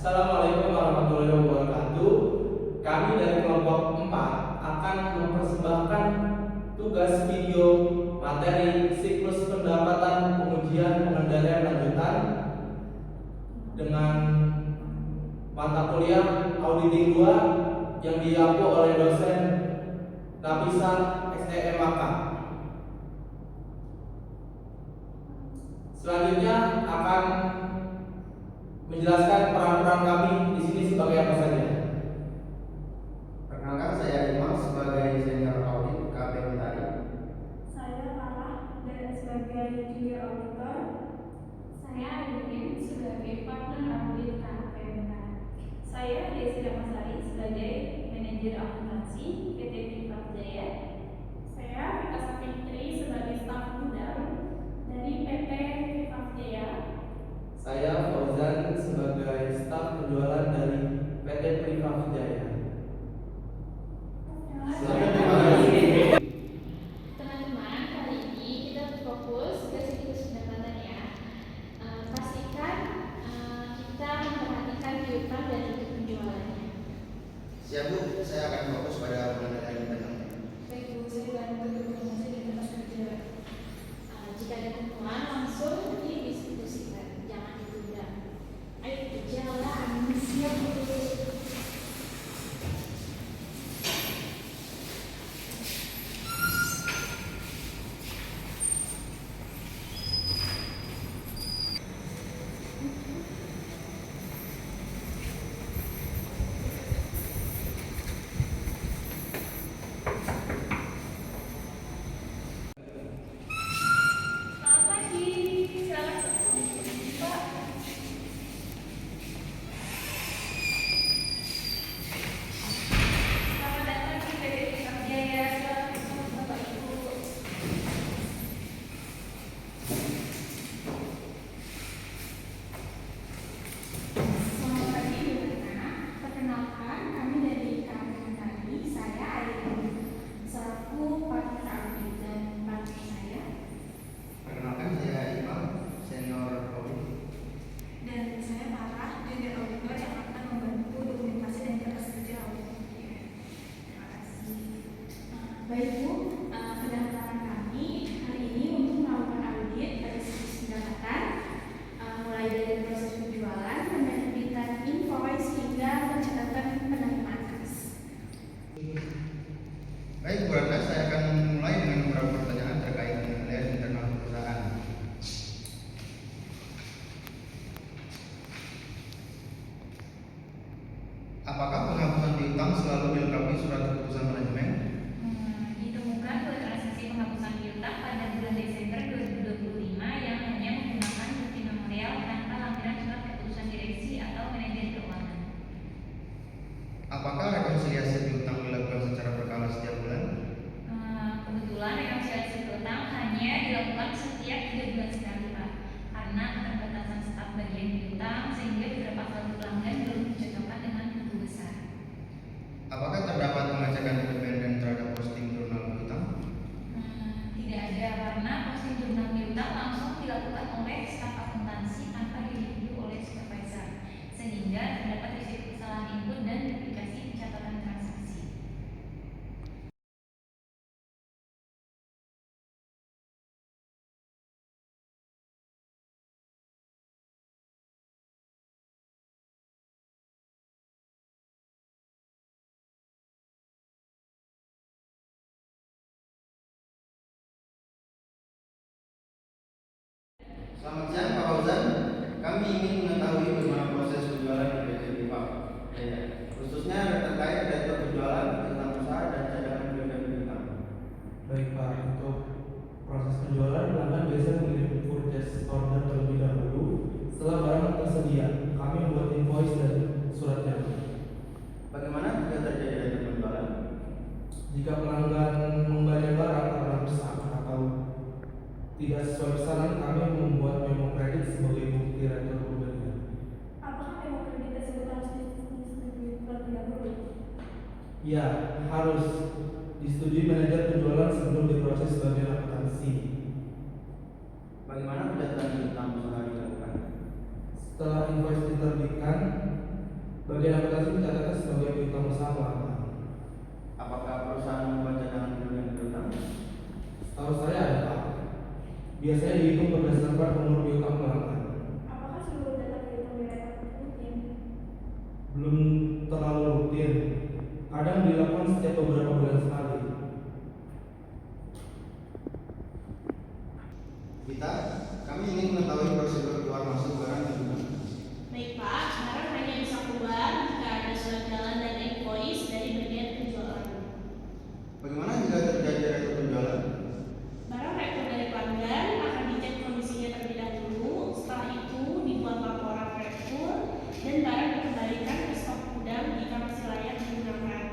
Assalamualaikum warahmatullahi wabarakatuh. Kami dari kelompok 4 akan mempersembahkan tugas video materi siklus pendapatan pengujian pengendalian lanjutan dengan mata kuliah auditing 2 yang diampu oleh dosen Nafisa SEMAK. Selanjutnya akan menjelaskan peran-peran kami di sini sebagai apa saja. Perkenalkan, saya Dimas sebagai senior audit KPM tadi. Saya Farah dan sebagai junior auditor. Saya Adeline sebagai partner audit KPM. Saya Desi Ramasari sebagai manajer akuntansi PT Privat Jaya. Saya Rita Safitri sebagai staf gudang dari PT Privat Jaya. Saya Fauzan sebagai staf penjualan dari PT Privat Jaya. Teman-teman, kali ini kita fokus ke siklus pendapatan ya. Pastikan kita memperhatikan piutang dan untuk penjualannya. Siap Bu, saya akan fokus pada pengendalian internal. Baik Bu, saya bantu berkoordinasi dengan rekan kerja. Jika ada temuan langsung didiskusikan, jangan ditunda. Ayo jalan, siap Bu. Selamat pagi, silakan Pak. Selamat datang di PT Privat Jaya. Silakan Bapak Ibu. Selamat pagi Ibu-Ibu. Perkenalkan, kami dari KPM tadi. Saya Adeline selaku partner audit dan partner saya. Perkenalkan, saya Imam, senior audit. Dan saya Farah, junior auditor yang akan membantu dokumentasi dan kertas kerja audit. Terima kasih. Baik Bu, pendaftaran kami hari ini untuk melakukan audit dari siklus pendapatan, mulai dari proses penjualan, penerbitan invoice hingga pencatatan penerimaan kas. Baik Bu Ratna, saya akan mulai dengan beberapa pertanyaan terkait pengendalian internal perusahaan. Apakah penghapusan piutang selalu dilengkapi surat keputusan manajemen? Ditemukan dua transaksi penghapusan piutang pada bulan Desember 2025 yang hanya menggunakan bukti memorial tanpa lampiran surat keputusan direksi atau manajer keuangan. Apakah rekonsiliasi piutang dilakukan secara berkala setiap bulan? Kebetulan rekonsiliasi piutang hanya dilakukan setiap 3 bulan sekali Pak, karena keterbatasan staf bagian piutang sehingga beberapa kali pelanggan belum dicocokkan dengan buku besar. Apakah terdapat pengecekan independen terhadap posting jurnal piutang? Tidak ada, karena posting jurnal piutang langsung dilakukan oleh staf akuntansi tanpa direview oleh supervisor, sehingga terdapat risiko kesalahan input dan duplikasi catatan transaksi. Selamat siang Pak Fauzan, kami ingin mengetahui bagaimana proses penjualan di PT Privat Jaya, khususnya terkait data penjualan, tentang usaha dan cadangan piutang piutang. Baik Pak, untuk proses penjualan pelanggan biasanya mengirim purchase order terlebih dahulu. Setelah barang tersedia, kami membuat invoice dan surat jaminan. Bagaimana jika terjadi data penjualan? Jika pelanggan membayar barang karena rusak atau tidak sesuai pesanan, kami membuat memo kredit sebagai bukti retur pembelian. Apakah memo kredit tersebut harus disetujui terlebih dahulu? Ya, harus disetujui manajer penjualan sebelum diproses sebagai akuntansi. Bagaimana pencatatan piutang usaha dilakukan? Setelah invoice diterbitkan, Bagian aplikasi mencatatnya sebagai piutang usaha pelanggan. Apakah perusahaan membuat cadangan kerugian piutang? Setahu saya ada Pak. Biasanya dihitung berdasarkan umur piutang pelanggan. Apakah seluruh data piutang direkod rutin? Belum terlalu rutin. Kadang dilakukan setiap beberapa bulan sekali. Kita, kami ingin mengetahui prosedur keluar masuk barang dan gudang. Baik Pak, barang hanya bisa keluar jika ada surat jalan dan invoice dari bagian penjualan. Bagaimana jika terjadi retur penjualan? Barang retur dari pelanggan akan dicek kondisinya terlebih dahulu. Setelah itu dibuat laporan retur dan barang dikembalikan ke stok gudang jika masih layak digunakan.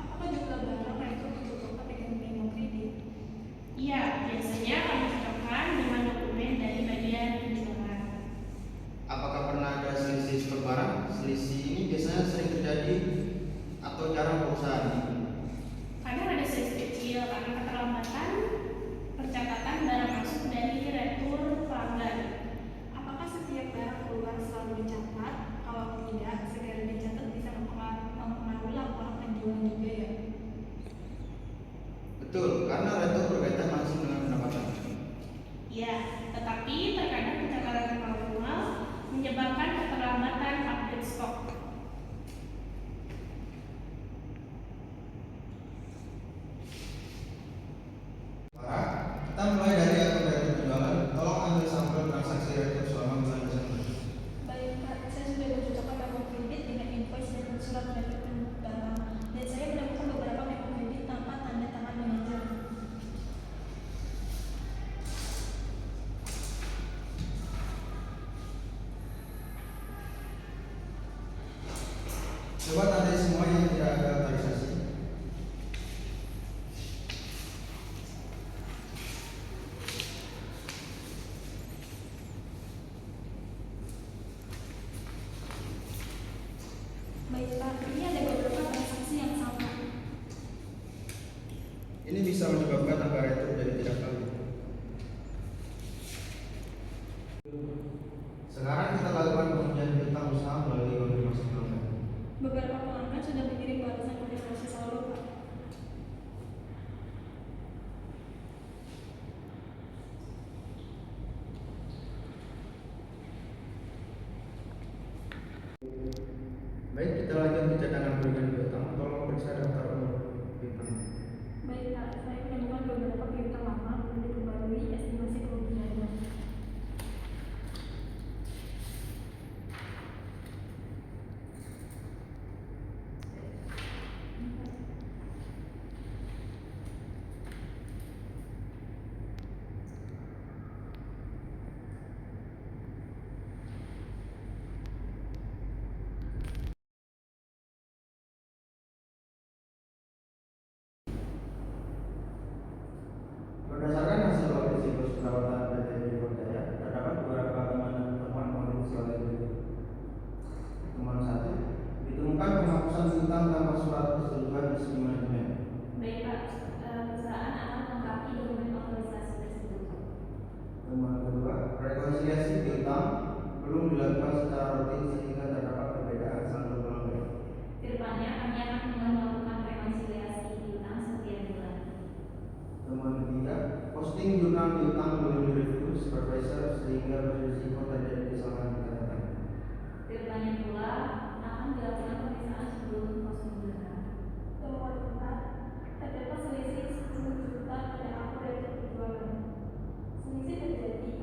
Apakah jumlah barang retur dicocokkan dengan memo kredit? Iya, biasanya kami cocokkan dengan dokumen dari bagian penjualan. Apakah pernah ada selisih stok barang? Selisih ini biasanya sering terjadi atau jarang perusahaan? Kadang ada selisih kecil karena keterlambatan pencatatan barang masuk dari retur pelanggan. Apakah setiap barang keluar selalu dicatat? Kalau tidak, segera dicatat bisa mempengaruhi laporan penjualan juga ya. Betul, karena retur berkaitan langsung dengan pendapatan. Ya, tetapi terkadang pencatatan manual menyebabkan keterlambatan update stok. Para, kita mulai dari akun retur penjualan. Tolong ambil sampel transaksi retur selama bulan Desember. Baik Pak, saya sudah mencocokkan memo kredit dengan invoice dan surat retur barang. Dan saya menemukan beberapa memo kredit tanpa tanda tangan manajer. Coba tandai semua yang tidak ada otorisasi. Baik Pak, ini ada beberapa transaksi yang sama. Ini bisa menyebabkan angka retur jadi tidak valid. Sekarang kita lakukan pengujian piutang usaha melalui konfirmasi pelanggan. Beberapa pelanggan sudah mengirim balasan konfirmasi saldo Pak. Baik, kita lanjut ke cadangan kerugian piutang. Tolong periksa daftar umur piutang. Baik Pak, saya menemukan beberapa piutang lama belum diperbarui estimasi kerugiannya. Berdasarkan hasil audit siklus perawatan PT Jaya, terdapat beberapa temuan potensial berikut. Temuan 1, ditemukan penghapusan piutang tanpa surat persetujuan resmi manajemen. Baik Pak, perusahaan akan melengkapi dokumen otorisasi tersebut. Temuan kedua, rekonsiliasi piutang belum dilakukan secara rutin sehingga terdapat perbedaan saldo pelanggan. Kedepannya kami akan mulai melakukan rekonsiliasi piutang setiap bulan. Temuan ketiga, posting jurnal piutang belum direview supervisor sehingga berisiko terjadi kesalahan pencatatan. Kedepannya pula akan dilakukan pemeriksaan sebelum posting jurnal. Temuan 4, terdapat selisih 10 juta pada akun retur penjualan. Selisih terjadi